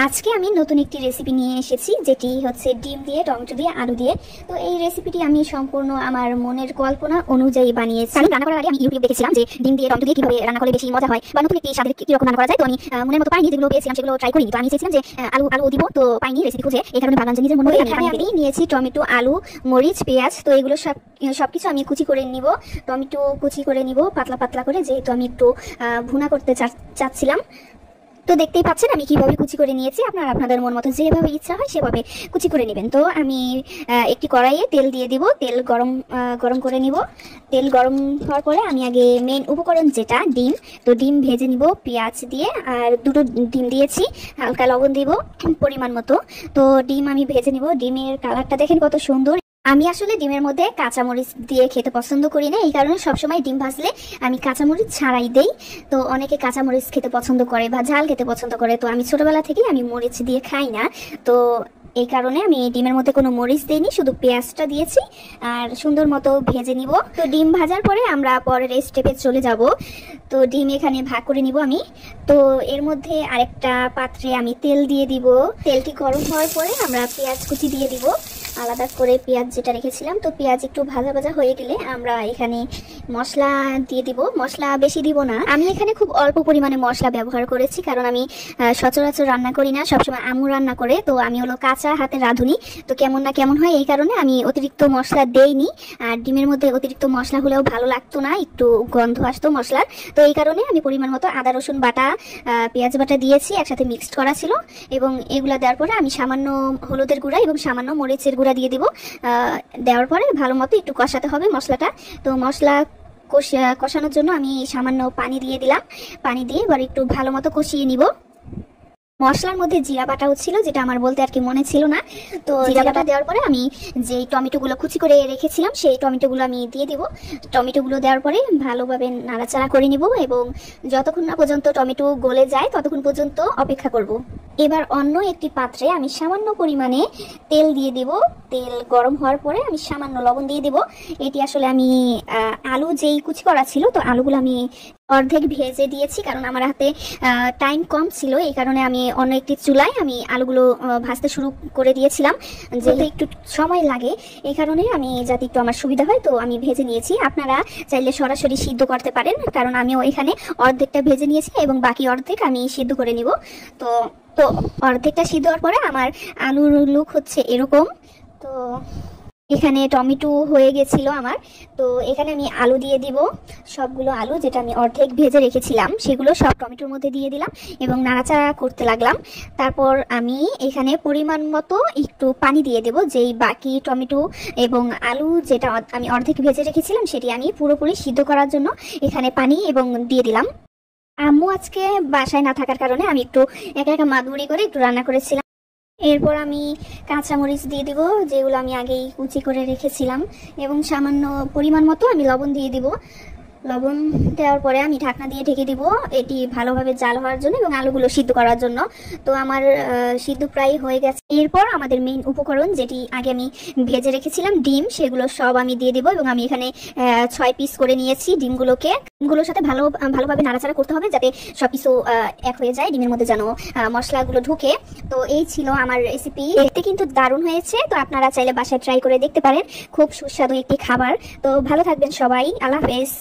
আজকে আমি নতুন একটি রেসিপি নিয়ে এসেছি, যেটি হচ্ছে ডিম দিয়ে, টমেটো দিয়ে, আলু দিয়ে। তো এই রেসিপিটি আমি সম্পূর্ণ আমার মনের কল্পনা অনুযায়ী বানিয়েছি। কারণ রান্না করার আগে আমি ইউটিউব দেখেছিলাম যে ডিম দিয়ে, টমেটো দিয়ে কিভাবে রান্না করলে বেশি মজা হয় বা নতুন একটি স্বাদের কিরকম রান্না করা যায়। তো আমি মনের মতো পাইনি, যেগুলো পেয়েছিলাম সেগুলো ট্রাই করিনি। তো আমি চেয়েছিলাম যে আলু আলু দিব, তো পাইনি রেসিপি খুঁজে, এই কারণে ভাবলাম যে নিজের মনে আমি নিয়েছি টমেটো, আলু, মরিচ, পেঁয়াজ। তো এগুলো সবকিছু আমি কুচি করে নিব। টমেটো কুচি করে নিব পাতলা পাতলা করে, যেহেতু আমি একটু ভুনা করতে চাচ্ছিলাম। তো দেখতেই পাচ্ছেন আমি কিভাবে কুচি করে নিয়েছি। আপনারা আপনাদের মন মতো যেভাবে ইচ্ছা হয় সেভাবে কুচি করে নেবেন। তো আমি একটি কড়াইয়ে তেল দিয়ে দিব, তেল গরম করে নিব। তেল গরম হওয়ার পরে আমি আগে মেন উপকরণ যেটা ডিম, তো ডিম ভেজে নিব পেঁয়াজ দিয়ে। আর দুটো ডিম দিয়েছি, হালকা লবণ দিব পরিমাণ মতো। তো ডিম আমি ভেজে নিব। ডিমের কালারটা দেখেন কত সুন্দর। আমি আসলে ডিমের মধ্যে কাঁচামরিচ দিয়ে খেতে পছন্দ করি না, এই কারণে সবসময় ডিম ভাজলে আমি কাঁচামরিচ ছাড়াই দেই। তো অনেকে কাঁচামরিচ খেতে পছন্দ করে বা ঝাল খেতে পছন্দ করে, তো আমি ছোটবেলা থেকেই আমি মরিচ দিয়ে খাই না। তো এই কারণে আমি ডিমের মধ্যে কোনো মরিচ দিইনি, শুধু পেঁয়াজটা দিয়েছি আর সুন্দর মতো ভেজে নিব। তো ডিম ভাজার পরে আমরা পরের স্টেপে চলে যাব। তো ডিম এখানে ভাগ করে নিব আমি। তো এর মধ্যে আরেকটা পাত্রে আমি তেল দিয়ে দিব। তেলটি গরম হওয়ার পরে আমরা পেঁয়াজ কুচি দিয়ে দিব আলাদা করে, পেঁয়াজ যেটা রেখেছিলাম। তো পেঁয়াজ একটু ভাজা ভাজা হয়ে গেলে আমরা এখানে মশলা দিয়ে দিব। মশলা বেশি দিব না, আমি এখানে খুব অল্প পরিমাণে মশলা ব্যবহার করেছি, কারণ আমি সচরাচর রান্না করি না, সবসময় আম্মু রান্না করে। তো আমি হলো কাঁচা হাতে রাঁধুনি, তো কেমন না কেমন হয়, এই কারণে আমি অতিরিক্ত মশলা দেইনি। আর ডিমের মধ্যে অতিরিক্ত মশলা হলেও ভালো লাগতো না, একটু গন্ধ আসতো মশলার। তো এই কারণে আমি পরিমাণ মতো আদা রসুন বাটা, পেঁয়াজ বাটা দিয়েছি, একসাথে মিক্সড করা ছিল। এবং এগুলা দেওয়ার পরে আমি সামান্য হলুদের গুঁড়া এবং সামান্য মরিচের গুঁড়া দিয়ে দিব। দেওয়ার পরে ভালো মতো একটু কষাতে হবে মশলাটা। তো মশলা কষানোর জন্য আমি সামান্য পানি দিয়ে দিলাম। পানি দিয়ে এবার একটু ভালো মতো কষিয়ে নিব। মশলার মধ্যে জিরা বাটাও ছিল, যেটা আমার বলতে আর কি মনে ছিল না। তো জিরা বাটা দেওয়ার পরে আমি যে টমেটোগুলো কুচি করে রেখেছিলাম সেই টমেটোগুলো আমি দিয়ে দিব। টমেটোগুলো দেওয়ার পরে ভালোভাবে নাড়াচাড়া করে নিব এবং যতক্ষণ না পর্যন্ত টমেটো গলে যায় ততক্ষণ পর্যন্ত অপেক্ষা করব। এবার অন্য একটি পাত্রে আমি সামান্য পরিমাণে তেল দিয়ে দিব। তেল গরম হওয়ার পরে আমি সামান্য লবণ দিয়ে দিব। এটি আসলে আমি আলু যেই কুচি করা ছিল, তো আলুগুলো আমি অর্ধেক ভেজে দিয়েছি, কারণ আমার হাতে টাইম কম ছিল, এই কারণে আমি অন্য একটি চুলায় আমি আলুগুলো ভাজতে শুরু করে দিয়েছিলাম, যেহেতু একটু সময় লাগে, এই কারণে আমি যাতে একটু আমার সুবিধা হয় তো আমি ভেজে নিয়েছি। আপনারা চাইলে সরাসরি সিদ্ধ করতে পারেন, কারণ আমিও এখানে অর্ধেকটা ভেজে নিয়েছি এবং বাকি অর্ধেক আমি সিদ্ধ করে নিব। তো তো অর্ধেকটা সিদ্ধ হওয়ার পরে আমার আলুর লুক হচ্ছে এরকম। তো এখানে টমেটো হয়ে গেছিল আমার। তো এখানে আমি আলু দিয়ে দিব, সবগুলো আলু যেটা আমি অর্ধেক ভেজে রেখেছিলাম সেগুলো সব টমেটোর মধ্যে দিয়ে দিলাম এবং নাড়াচাড়া করতে লাগলাম। তারপর আমি এখানে পরিমাণ মতো একটু পানি দিয়ে দেব, যেই বাকি টমেটো এবং আলু যেটা আমি অর্ধেক ভেজে রেখেছিলাম সেটি আমি পুরোপুরি সিদ্ধ করার জন্য এখানে পানি এবং দিয়ে দিলাম। আম্মু আজকে বাসায় না থাকার কারণে আমি একটু একা একা মাদুরি করে একটু রান্না করেছিলাম। এরপর আমি কাঁচামরিচ দিয়ে দিব, যেগুলো আমি আগেই কুচি করে রেখেছিলাম, এবং সামান্য পরিমাণ মতো আমি লবণ দিয়ে দিব। লবণ দেওয়ার পরে আমি ঢাকনা দিয়ে ঢেকে দিব, এটি ভালোভাবে জাল হওয়ার জন্য এবং আলুগুলো সিদ্ধ করার জন্য। তো আমার সিদ্ধ প্রায় হয়ে গেছে। এরপর আমাদের মেইন উপকরণ যেটি আগে আমি ভেজে রেখেছিলাম ডিম, সেগুলো সব আমি দিয়ে দিব। এবং আমি এখানে 6 পিস করে নিয়েছি ডিমগুলোকে। ডিমগুলোর সাথে ভালোভাবে নাড়াচাড়া করতে হবে, যাতে সব কিছু এক হয়ে যায়, ডিমের মধ্যে যেন মশলাগুলো ঢুকে। তো এই ছিল আমার রেসিপি। দেখতে কিন্তু দারুণ হয়েছে, তো আপনারা চাইলে বাসায় ট্রাই করে দেখতে পারেন। খুব সুস্বাদু একটি খাবার। তো ভালো থাকবেন সবাই, আল্লাহ হাফেজ।